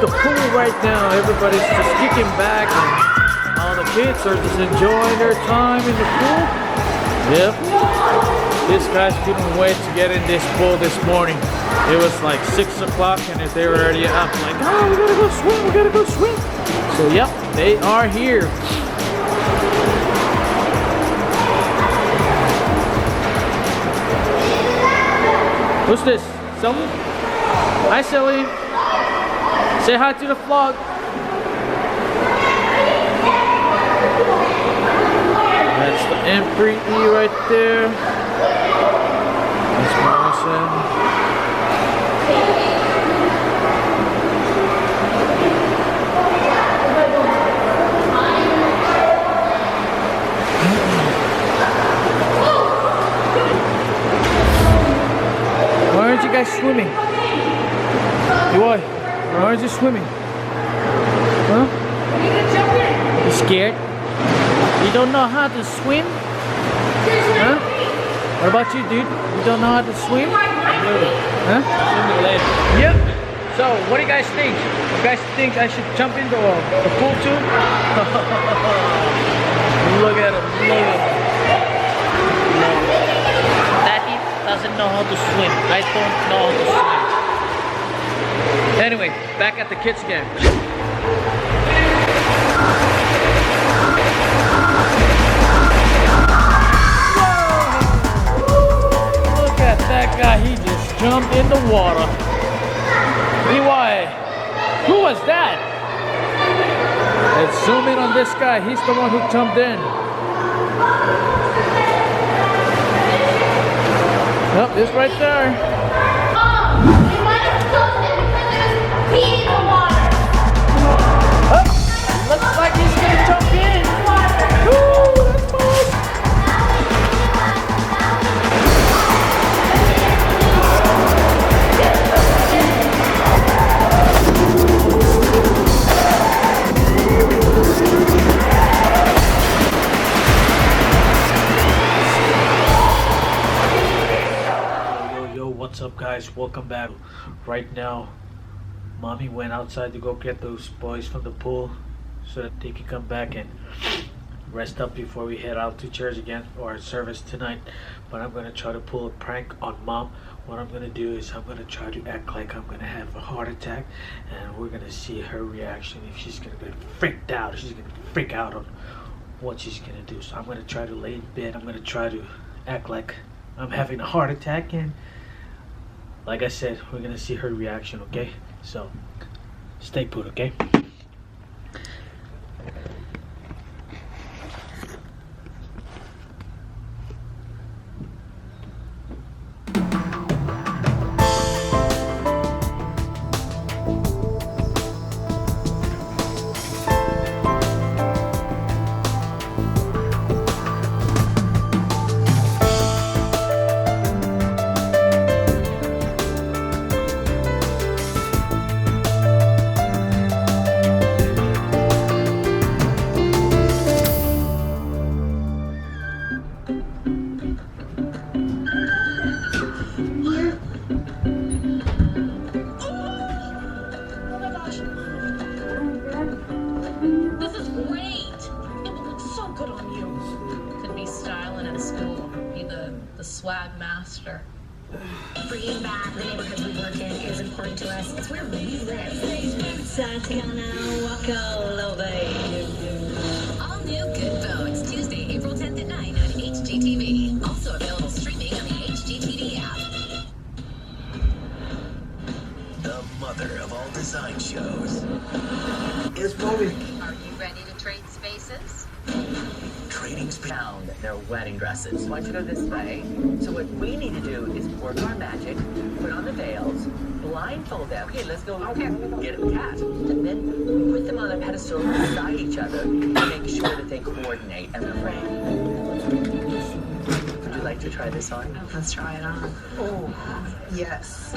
the pool right now. Everybody's just kicking back and all the kids are just enjoying their time in the pool. Yep. These guys couldn't wait to get in this pool this morning. It was like 6 o'clock and they were already up like, oh, we gotta go swim, we gotta go swim. So yep, they are here. Who's this? Selly? Hi, Selly. Say hi to the vlog. That's the M3E right there. That's Morrison. Why aren't you guys swimming? Why? Why aren't you swimming? Huh? You scared? You don't know how to swim? Huh? What about you, dude? You don't know how to swim? Huh? Yep. So, what do you guys think? You guys think I should jump into the pool too? Look at him. Look at him. Daddy doesn't know how to swim. I don't know how to swim. Anyway, back at the kids' game. Look at that guy, he just jumped in the water. Why? Who was that? Let's zoom in on this guy, he's the one who jumped in. Yep, it's right there. Looks like he's gonna jump in. Woo, that's fun. Yo, what's up, guys? Welcome back. Right now, Mommy went outside to go get those boys from the pool so that they can come back and rest up before we head out to church again for our service tonight. But I'm gonna try to pull a prank on Mom. What I'm gonna do is I'm gonna try to act like I'm gonna have a heart attack, and we're gonna see her reaction. If she's gonna get freaked out, she's gonna freak out on what she's gonna do. So I'm gonna try to lay in bed. I'm gonna try to act like I'm having a heart attack, and like I said, we're gonna see her reaction, okay? So stay put, okay? Swag master. Bringing back the neighborhoods we work in is important to us. It's where we live. Such gonna walk all over you. All new Good Bow. It's Tuesday, April 10th at 9 on HGTV. Also available streaming on the HGTV app. The mother of all design shows. It's Bobby. Are you ready to trade spaces? Trading found their wedding dresses. Why don't you go this way? So what we need to do is work our magic, put on the veils, blindfold them. Okay, let's go. Okay, get them cast, and then put them on a pedestal beside each other and make sure that they coordinate and frame. Would you like to try this on? Oh, let's try it on. Oh, yes.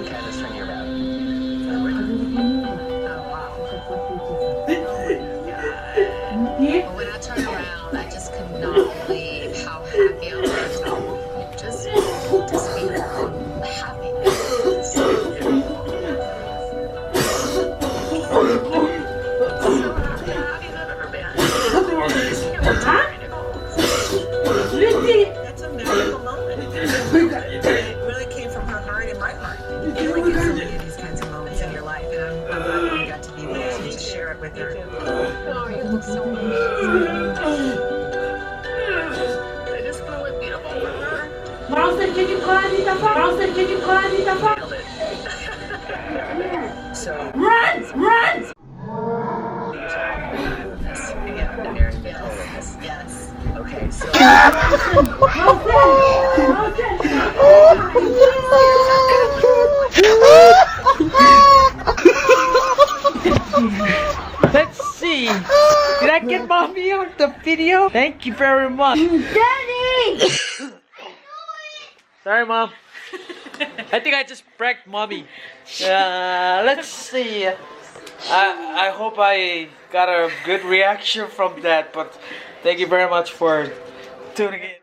Okay, let's turn you around. But when I turn around, I just could not believe how happy I was. Just being happy. Roasted chicken corn, roasted chicken corn, Nailed it. So, run! yeah, American yes. Yes. Okay, so Let's see. Did I get mommy on the video? Thank you very much. Daddy! Sorry, mom. I think I just pranked mommy. Let's see. I hope I got a good reaction from that, but thank you very much for tuning in.